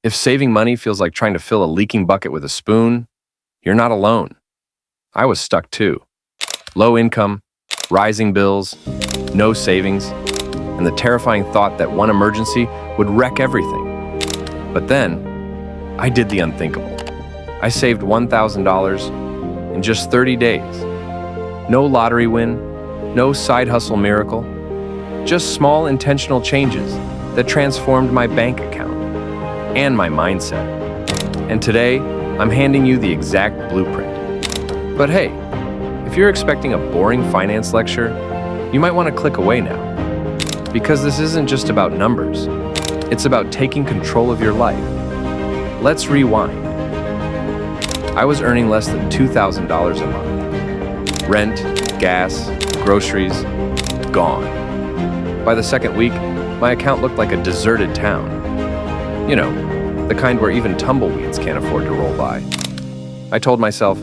If saving money feels like trying to fill a leaking bucket with a spoon, you're not alone. I was stuck too. Low income, rising bills, no savings, and the terrifying thought that one emergency would wreck everything. But then, I did the unthinkable. I saved $1,000 in just 30 days. No lottery win, no side hustle miracle, just small intentional changes that transformed my bank account and my mindset. And today, I'm handing you the exact blueprint. But hey, if you're expecting a boring finance lecture, you might want to click away now. Because this isn't just about numbers, it's about taking control of your life. Let's rewind. I was earning less than $2,000 a month. Rent, gas, groceries, gone. By the second week, my account looked like a deserted town. You know, the kind where even tumbleweeds can't afford to roll by. I told myself,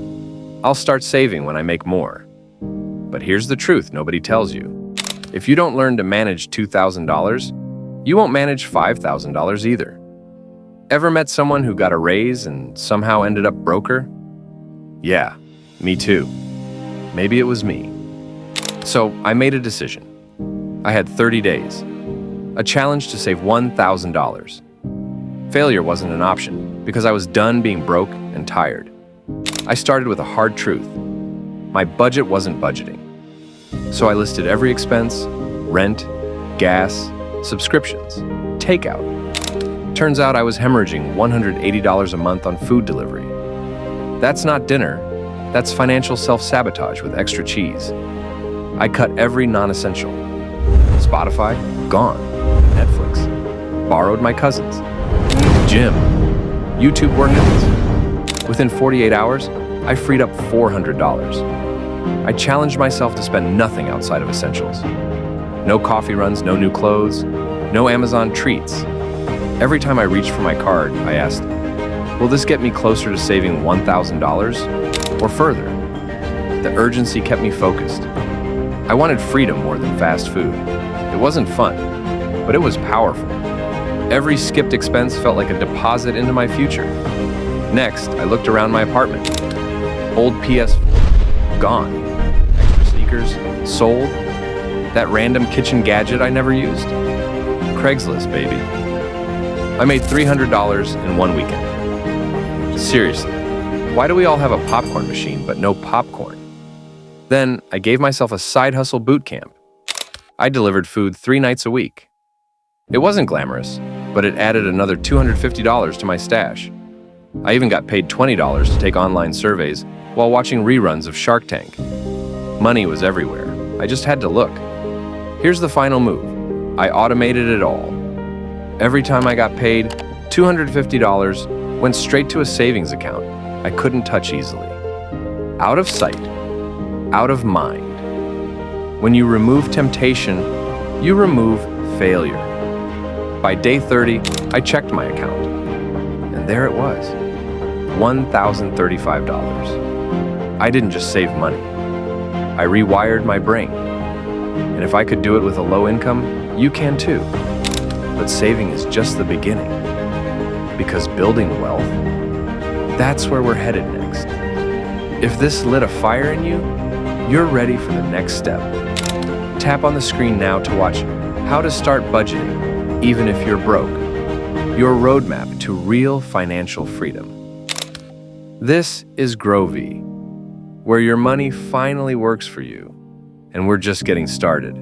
I'll start saving when I make more. But here's the truth nobody tells you. If you don't learn to manage $2,000, you won't manage $5,000 either. Ever met someone who got a raise and somehow ended up broker? Yeah, me too. Maybe it was me. So I made a decision. I had 30 days, a challenge to save $1,000. Failure wasn't an option because I was done being broke and tired. I started with a hard truth. My budget wasn't budgeting. So I listed every expense, rent, gas, subscriptions, takeout. Turns out I was hemorrhaging $180 a month on food delivery. That's not dinner, that's financial self-sabotage with extra cheese. I cut every non-essential. Spotify, gone. Netflix, borrowed my cousin's. Gym, YouTube workouts. Within 48 hours, I freed up $400. I challenged myself to spend nothing outside of essentials. No coffee runs, no new clothes, no Amazon treats. Every time I reached for my card, I asked, will this get me closer to saving $1,000 or further? The urgency kept me focused. I wanted freedom more than fast food. It wasn't fun, but it was powerful. Every skipped expense felt like a deposit into my future. Next, I looked around my apartment. Old PS4, gone. Extra sneakers, sold. That random kitchen gadget I never used. Craigslist, baby. I made $300 in one weekend. Seriously, why do we all have a popcorn machine but no popcorn? Then I gave myself a side hustle boot camp. I delivered food 3 nights a week. It wasn't glamorous, but it added another $250 to my stash. I even got paid $20 to take online surveys while watching reruns of Shark Tank. Money was everywhere. I just had to look. Here's the final move. I automated it all. Every time I got paid, $250 went straight to a savings account I couldn't touch easily. Out of sight, out of mind. When you remove temptation, you remove failure. By day 30, I checked my account, and there it was, $1,035. I didn't just save money. I rewired my brain. And if I could do it with a low income, you can too. But saving is just the beginning. Because building wealth, that's where we're headed next. If this lit a fire in you, you're ready for the next step. Tap on the screen now to watch How to Start Budgeting, Even If You're Broke, your roadmap to real financial freedom. This is Growvi, where your money finally works for you, and we're just getting started.